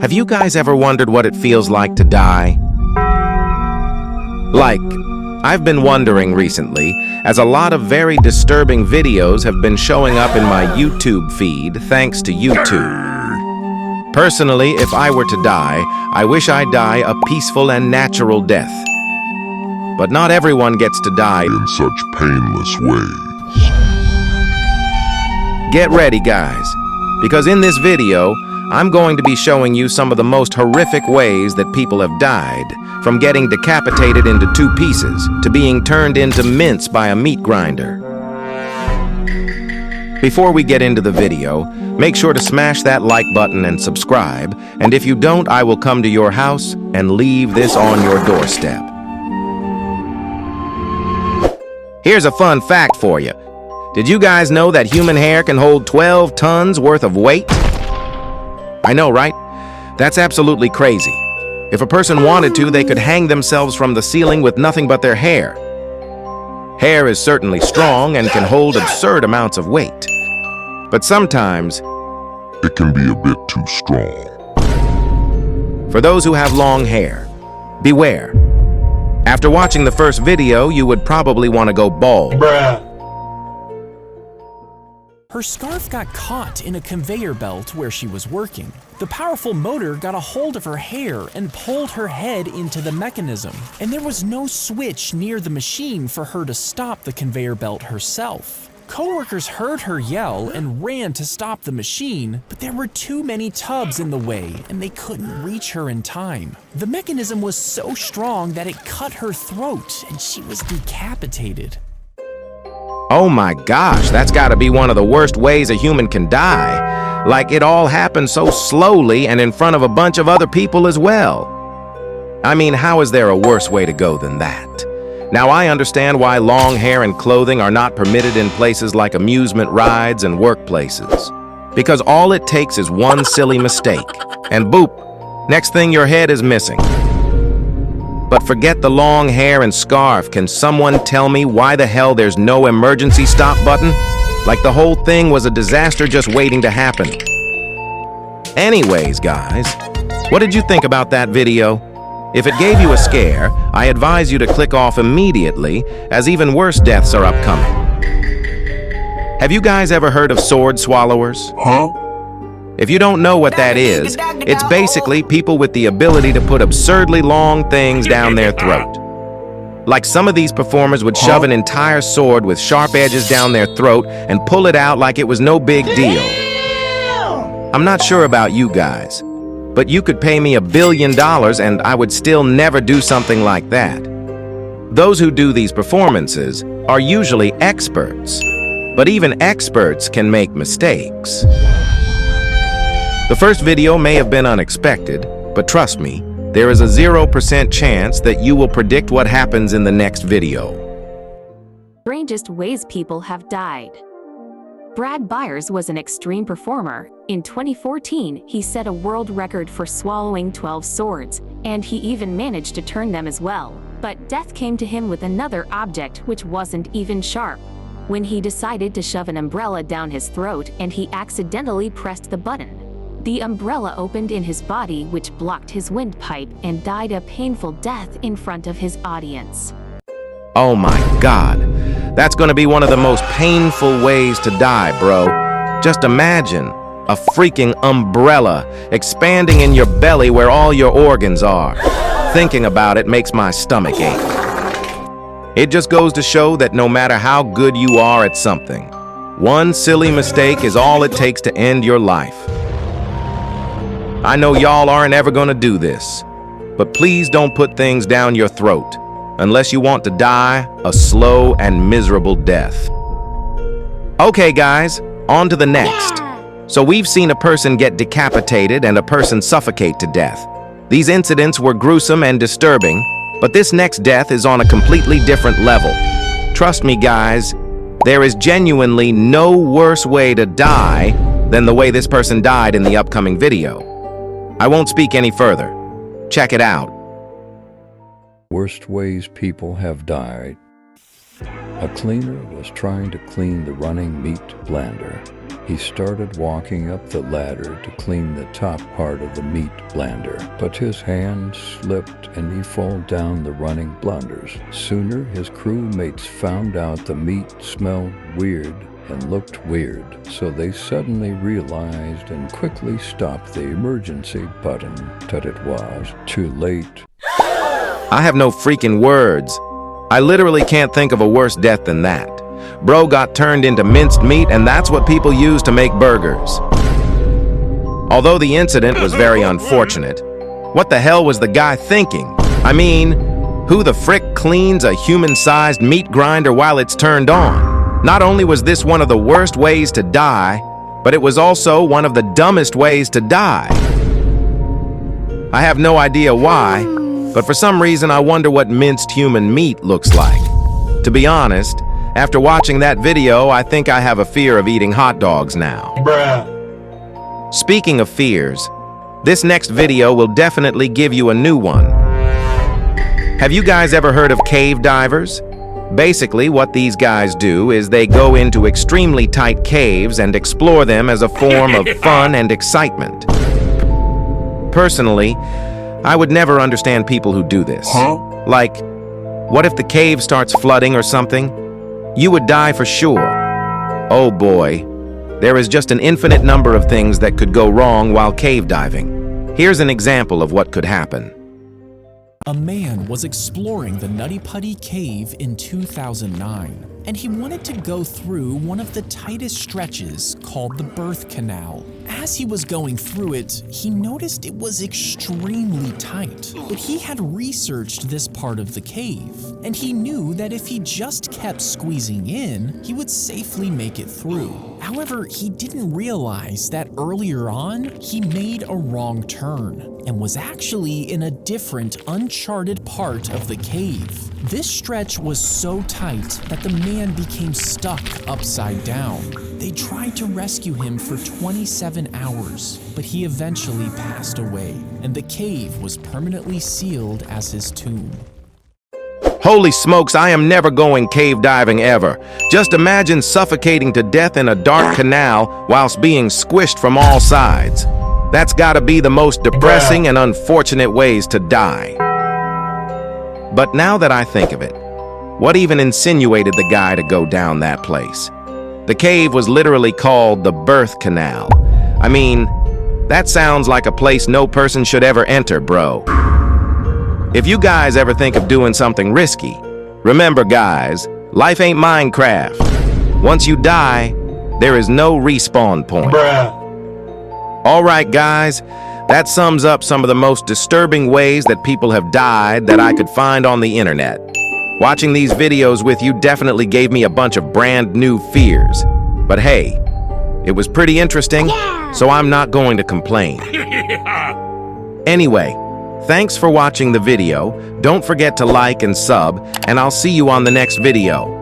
Have you guys ever wondered what it feels like to die? Like, I've been wondering recently, as a lot of very disturbing videos have been showing up in my YouTube feed thanks to YouTube. Personally, if I were to die, I wish I die a peaceful and natural death. But not everyone gets to die in such painless ways. Get ready, guys, because in this video, I'm going to be showing you some of the most horrific ways that people have died, from getting decapitated into 2 pieces to being turned into mince by a meat grinder. Before we get into the video, make sure to smash that like button and subscribe, and if you don't, I will come to your house and leave this on your doorstep. Here's a fun fact for you. Did you guys know that human hair can hold 12 tons worth of weight? I know, right? That's absolutely crazy. If a person wanted to, they could hang themselves from the ceiling with nothing but their hair. Hair is certainly strong and can hold absurd amounts of weight. But sometimes, it can be a bit too strong. For those who have long hair, beware. After watching the first video, you would probably want to go bald. Bruh. Her scarf got caught in a conveyor belt where she was working. The powerful motor got a hold of her hair and pulled her head into the mechanism. And there was no switch near the machine for her to stop the conveyor belt herself. Coworkers heard her yell and ran to stop the machine, but there were too many tubs in the way and they couldn't reach her in time. The mechanism was so strong that it cut her throat and she was decapitated. Oh my gosh, that's gotta be one of the worst ways a human can die. Like, it all happened so slowly and in front of a bunch of other people as well. I mean, how is there a worse way to go than that? Now, I understand why long hair and clothing are not permitted in places like amusement rides and workplaces. Because all it takes is one silly mistake, and boop, next thing your head is missing. But forget the long hair and scarf. Can someone tell me why the hell there's no emergency stop button? Like the whole thing was a disaster just waiting to happen. Anyways, guys, what did you think about that video? If it gave you a scare, I advise you to click off immediately, as even worse deaths are upcoming. Have you guys ever heard of sword swallowers? Huh? If you don't know what that is, it's basically people with the ability to put absurdly long things down their throat. Like, some of these performers would shove an entire sword with sharp edges down their throat and pull it out like it was no big deal. I'm not sure about you guys, but you could pay me $1 billion and I would still never do something like that. Those who do these performances are usually experts, but even experts can make mistakes. The first video may have been unexpected, but trust me, there is a 0% chance that you will predict what happens in the next video. Strangest ways people have died. Brad Byers was an extreme performer. In 2014, he set a world record for swallowing 12 swords, and he even managed to turn them as well. But death came to him with another object which wasn't even sharp. When he decided to shove an umbrella down his throat and he accidentally pressed the button. The umbrella opened in his body, which blocked his windpipe, and died a painful death in front of his audience. Oh my God, that's gonna be one of the most painful ways to die, bro. Just imagine a freaking umbrella expanding in your belly where all your organs are. Thinking about it makes my stomach ache. It just goes to show that no matter how good you are at something, one silly mistake is all it takes to end your life. I know y'all aren't ever gonna do this, but please don't put things down your throat unless you want to die a slow and miserable death. Okay, guys, on to the next. So we've seen a person get decapitated and a person suffocate to death. These incidents were gruesome and disturbing, but this next death is on a completely different level. Trust me, guys, there is genuinely no worse way to die than the way this person died in the upcoming video. I won't speak any further. Check it out. Worst ways people have died. A cleaner was trying to clean the running meat blender. He started walking up the ladder to clean the top part of the meat blender, but his hand slipped and he fell down the running blenders. Sooner, his crewmates found out the meat smelled weird and looked weird, so they suddenly realized and quickly stopped the emergency button, but it was too late. I have no freaking words. I literally can't think of a worse death than that. Bro got turned into minced meat, and that's what people use to make burgers. Although the incident was very unfortunate, what the hell was the guy thinking? I mean, who the frick cleans a human-sized meat grinder while it's turned on? Not only was this one of the worst ways to die, but it was also one of the dumbest ways to die. I have no idea why, but for some reason I wonder what minced human meat looks like. To be honest, after watching that video, I think I have a fear of eating hot dogs now. Bruh. Speaking of fears, this next video will definitely give you a new one. Have you guys ever heard of cave divers? Basically, what these guys do is they go into extremely tight caves and explore them as a form of fun and excitement. Personally, I would never understand people who do this. Like, what if the cave starts flooding or something? You would die for sure. Oh boy, there is just an infinite number of things that could go wrong while cave diving. Here's an example of what could happen. A man was exploring the Nutty Putty Cave in 2009, and he wanted to go through one of the tightest stretches called the birth canal. As he was going through it, he noticed it was extremely tight, but he had researched this part of the cave, and he knew that if he just kept squeezing in, he would safely make it through. However, he didn't realize that earlier on, he made a wrong turn and was actually in a different, uncharted part of the cave. This stretch was so tight that the man became stuck upside down. They tried to rescue him for 27 hours, but he eventually passed away, and the cave was permanently sealed as his tomb. Holy smokes, I am never going cave diving ever. Just imagine suffocating to death in a dark canal whilst being squished from all sides. That's gotta be the most depressing and unfortunate ways to die. But now that I think of it, what even insinuated the guy to go down that place? The cave was literally called the birth canal. I mean, that sounds like a place no person should ever enter, bro. If you guys ever think of doing something risky, remember guys, life ain't Minecraft. Once you die, there is no respawn point. Alright guys, that sums up some of the most disturbing ways that people have died that I could find on the internet. Watching these videos with you definitely gave me a bunch of brand new fears. But hey, it was pretty interesting, so I'm not going to complain. Anyway, thanks for watching the video. Don't forget to like and sub, and I'll see you on the next video.